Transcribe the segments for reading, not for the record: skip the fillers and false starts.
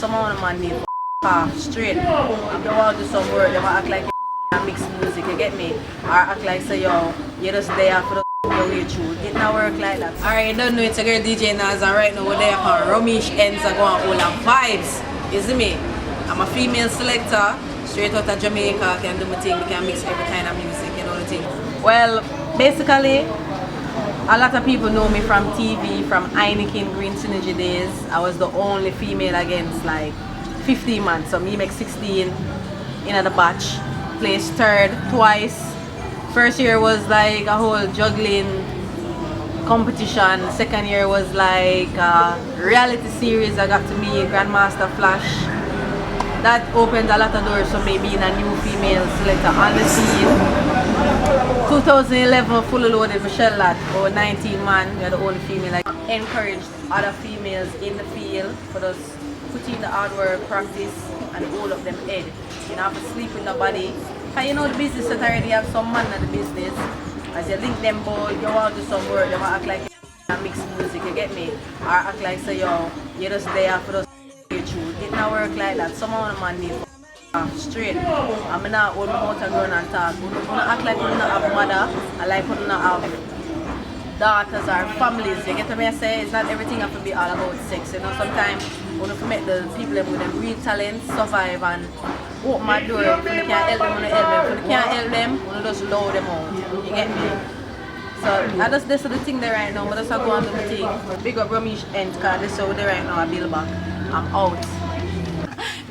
some of them man need off straight. If they want to do some work, they want to act like you mix music, you get me? Or act like say yo, you're just there for the way through. It not work like that. Alright, don't know it's a girl DJ Naz, and right now we're there on Romish ends are going all our vibes. You see me? I'm a female selector, straight out of Jamaica, can do my thing, can mix every kind of music, you know the thing. Well, basically, a lot of people know me from TV, from Heineken Green Synergy days. I was the only female against like 15 man, so me make 16 in the batch. Placed third twice. First year was like a whole juggling competition. Second year was like a reality series. I got to meet Grandmaster Flash. That opened a lot of doors for me being a new female selector on the scene. 2011 fully loaded Michelle Lad, or 19 man, we are the only female. I encouraged other females in the field for us put in the hard work, practice, and hold up them head. You don't have to sleep in the body. Because you know the business that already have some man in the business. As you link them both, you want to do some work, you want to act like you mix music, you get me? Or act like say yo, you're just there for us to through. It not work like that. Some of them man need straight. I'm not hold my mouth and run and talk. We don't act like we don't have mother, and like we don't have daughters or families. You get what I say? It's not everything have to be all about sex. You know, sometimes we have to make the people with them real talent survive and open my door. If you can't help them, we help them. If you can't help them, we just load them out. You get me? So I just this is the thing there right now. I just go on to the thing. Big up Romish Ent, because this is over there right now. I build back. I'm out.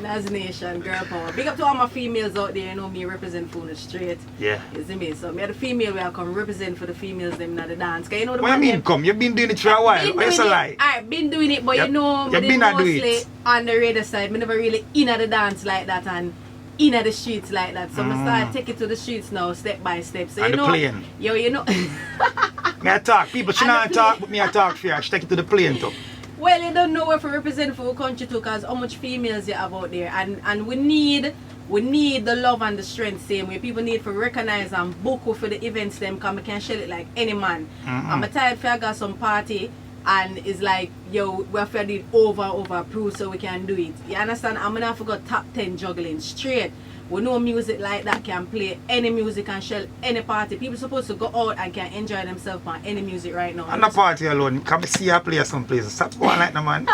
Naz Nation, girl power. Big up to all my females out there, you know me represent Pune straight. Yeah. You see me? So me the female where I come represent for the females them in the dance. Cause you know the what I mean come? You've been doing it for a while. What's a lie? I've been doing it, but you know you've been mostly on the radio side. Me never really in the dance like that and in the streets like that. So I start taking it to the streets now, step by step. So and you know, the plane. Yo, you know. Me I talk. People should not talk, but me I talk for you. I should take it to the plane too. Well, you don't know where to represent for our country too, because how much females you have out there, and we need the love and the strength same way. People need to recognize and book for the events them, because we can share it like any man. I'm tired for I got some party and it's like, yo, we have to do it over proof so we can do it. You understand? I'm gonna forget top 10 juggling straight. We know music like that can play any music and shell any party. People supposed to go out and can enjoy themselves on any music right now. I'm not party alone. Come see her play some places. Stop going like that, man.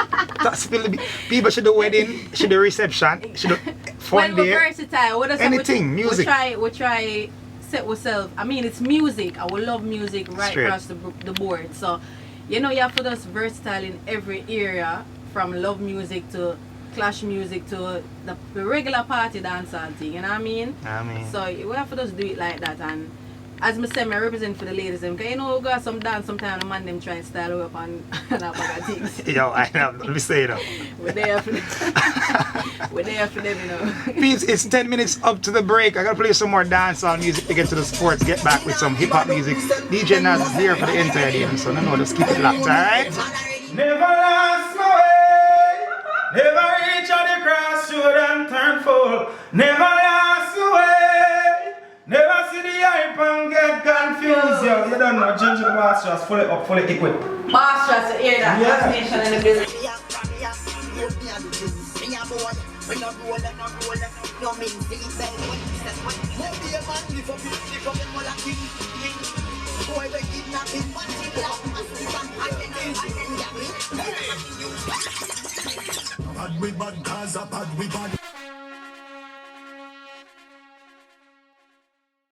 People should do wedding, should do reception, should do fun day. We're versatile. Anything, music. We try set ourselves. I mean, it's music. I will love music right straight across the board. So, you know, you have to just versatile in every area, from love music to clash music to the regular party dancehall thing, you know what I mean? So we have to just do it like that. And as I said, I represent for the ladies them, because you know we got some dance sometimes the man them try and style up and that bag of things. Yo, I know, let me say that. We're there for them. We're there for them, you know. Peeps, it's 10 minutes up to the break. I gotta play some more dancehall music to get to the sports, get back with some hip hop music. DJ Naz is here for the entire day, so no, just keep it locked, alright? Never lost my way. Never reach on the crossroad and turn full. Never lost your way. Never see the hype and get confused. Yo, you don't know, Ginger the boss just fully up, fully equipped. Boss just to hear that. Yeah. Nation in the building. Bad we bad, Gaza bad we bad.